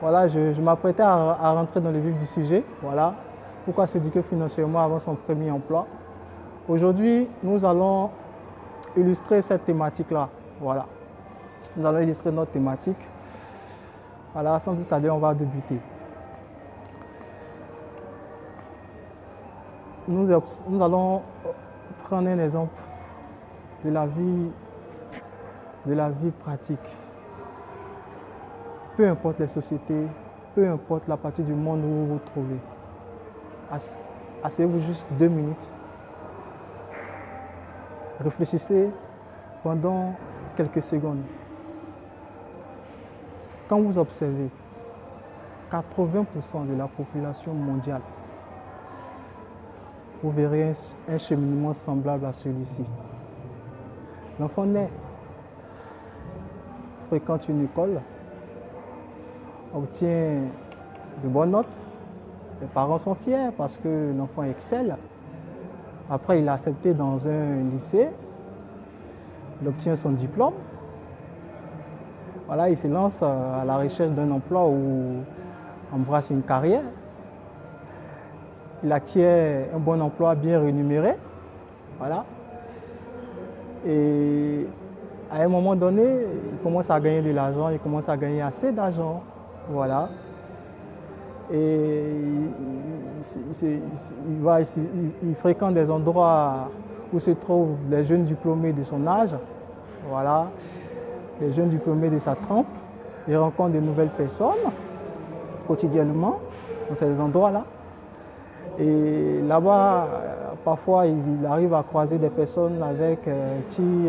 Voilà, je m'apprêtais à rentrer dans le vif du sujet. Voilà, pourquoi s'éduquer financièrement avant son premier emploi. Aujourd'hui, nous allons illustrer cette thématique-là. Voilà, nous allons illustrer notre thématique. Voilà, sans plus tarder, on va débuter. Nous allons prendre un exemple de la vie pratique. Peu importe les sociétés, peu importe la partie du monde où vous vous trouvez. Asseyez-vous juste 2 minutes. Réfléchissez pendant quelques secondes. Quand vous observez 80% de la population mondiale, vous verrez un cheminement semblable à celui-ci. L'enfant naît, fréquente une école, obtient de bonnes notes. Les parents sont fiers parce que l'enfant excelle. Après, il est accepté dans un lycée. Il obtient son diplôme. Voilà, il se lance à la recherche d'un emploi ou embrasse une carrière. Il acquiert un bon emploi bien rémunéré. Voilà. Et à un moment donné, il commence à gagner de l'argent, il commence à gagner assez d'argent. Voilà. Et il fréquente des endroits où se trouvent les jeunes diplômés de son âge. Voilà. Les jeunes diplômés de sa trempe. Il rencontre de nouvelles personnes quotidiennement dans ces endroits-là. Et là-bas, parfois, il arrive à croiser des personnes avec qui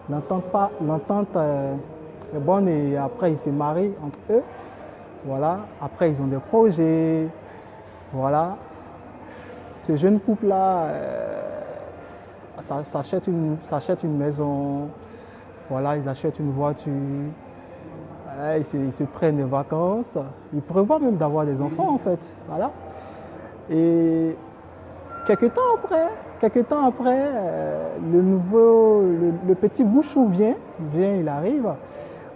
l'entente est bonne et après, ils se marient entre eux. Voilà. Après, ils ont des projets. Voilà. Ce jeune couple-là s'achète une maison. Voilà, ils achètent une voiture. Voilà, ils se prennent des vacances. Ils prévoient même d'avoir des enfants, en fait. Voilà. Et quelques temps après, le petit bouchou vient, il arrive,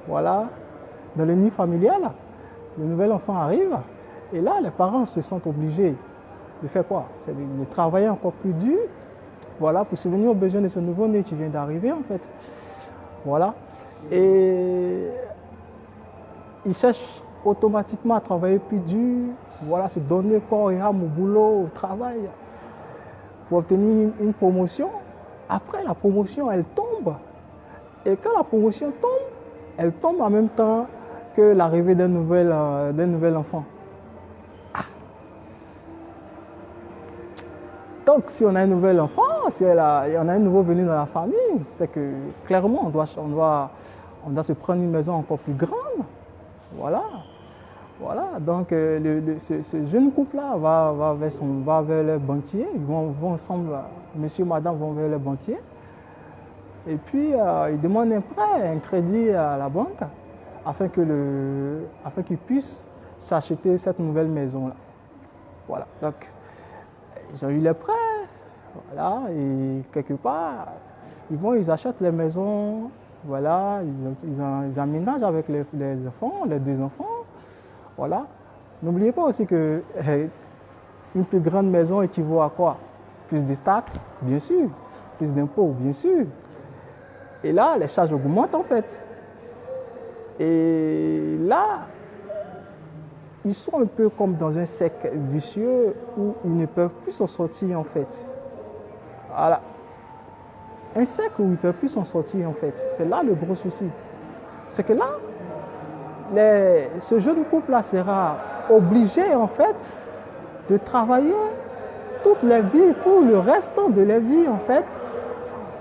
voilà, dans le nid familial, le nouvel enfant arrive, et là, les parents se sentent obligés de faire quoi? C'est de travailler encore plus dur, voilà, pour subvenir aux besoins de ce nouveau-né qui vient d'arriver, en fait. Voilà. Et ils cherchent automatiquement à travailler plus dur, voilà, se donner corps et âme au boulot, au travail, pour obtenir une promotion. Après, la promotion, elle tombe. Et quand la promotion tombe, elle tombe en même temps que l'arrivée d'un nouvel enfant. Ah. Donc, si on a un nouvel enfant, si on a un nouveau venu dans la famille, c'est que clairement, on doit se prendre une maison encore plus grande. Voilà. Voilà, donc ce jeune couple-là va vers le banquier, ils vont ensemble, monsieur et madame vont vers le banquier, et puis ils demandent un prêt, un crédit à la banque, afin qu'ils puissent s'acheter cette nouvelle maison-là. Voilà, donc ils ont eu les prêts, voilà, et quelque part, ils achètent les maisons, voilà, ils aménagent avec les enfants, les 2 enfants. Voilà. N'oubliez pas aussi que une plus grande maison équivaut à quoi? Plus de taxes, bien sûr. Plus d'impôts, bien sûr. Et là, les charges augmentent en fait. Et là, ils sont un peu comme dans un cercle vicieux où ils ne peuvent plus s'en sortir en fait. Voilà. Un cercle où ils ne peuvent plus s'en sortir en fait. C'est là le gros souci. C'est que là, ce jeune couple-là sera obligé en fait de travailler toute leur vie, tout le restant de leur vie en fait,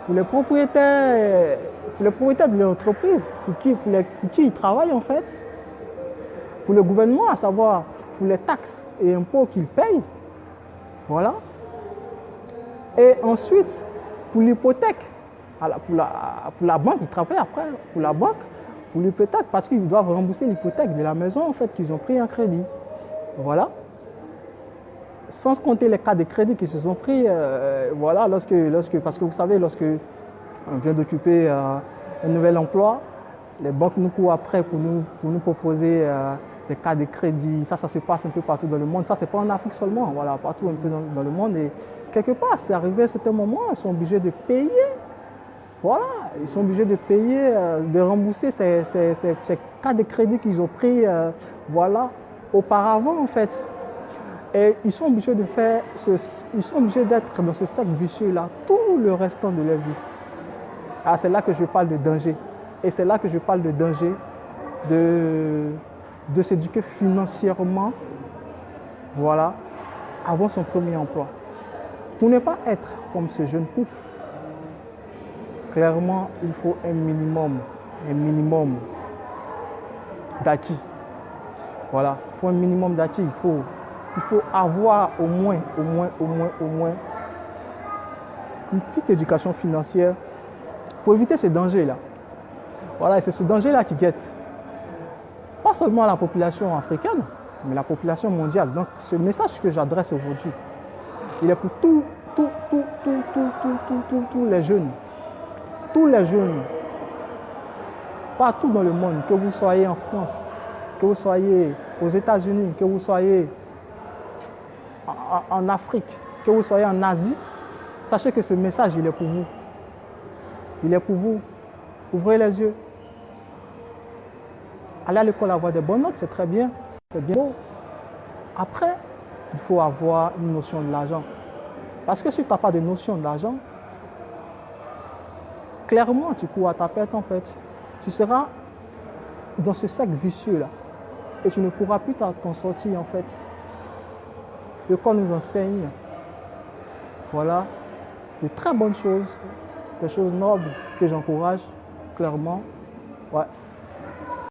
pour les propriétaires de l'entreprise, pour qui ils travaillent en fait, pour le gouvernement, à savoir pour les taxes et impôts qu'ils payent, voilà. Et ensuite, pour l'hypothèque, pour la banque, ils travaillent après pour la banque, pour l'hypothèque, parce qu'ils doivent rembourser l'hypothèque de la maison en fait qu'ils ont pris en crédit. Voilà. Sans compter les cas de crédit qui se sont pris, voilà, parce que vous savez, lorsque on vient d'occuper un nouvel emploi, les banques nous courent après pour nous proposer des cas de crédit. Ça se passe un peu partout dans le monde. Ça, c'est pas en Afrique seulement, voilà, partout un peu dans le monde. Et quelque part, c'est arrivé à certains moments, ils sont obligés de payer. Voilà, ils sont obligés de payer, de rembourser ces cas de crédit qu'ils ont pris, voilà, auparavant, en fait. Et ils sont obligés de faire ils sont obligés d'être dans ce cercle vicieux-là tout le restant de leur vie. Ah, c'est là que je parle de danger. Et c'est là que je parle de danger de s'éduquer financièrement, voilà, avant son premier emploi. Pour ne pas être comme ce jeune couple, clairement, il faut un minimum d'acquis. Voilà, il faut un minimum d'acquis. Il faut avoir au moins une petite éducation financière pour éviter ce danger-là. Voilà, et c'est ce danger-là qui guette pas seulement la population africaine, mais la population mondiale. Donc, ce message que j'adresse aujourd'hui, il est pour tous les jeunes. Tous les jeunes, partout dans le monde, que vous soyez en France, que vous soyez aux États-Unis, que vous soyez en Afrique, que vous soyez en Asie, sachez que ce message, il est pour vous. Il est pour vous. Ouvrez les yeux. Aller à l'école, avoir des bonnes notes, c'est très bien. C'est bien beau. Après, il faut avoir une notion de l'argent. Parce que si tu n'as pas de notion de l'argent, clairement, tu cours à ta perte en fait. Tu seras dans ce cercle vicieux-là. Et tu ne pourras plus t'en sortir en fait. Le corps nous enseigne, voilà, de très bonnes choses, des choses nobles que j'encourage, clairement. Ouais.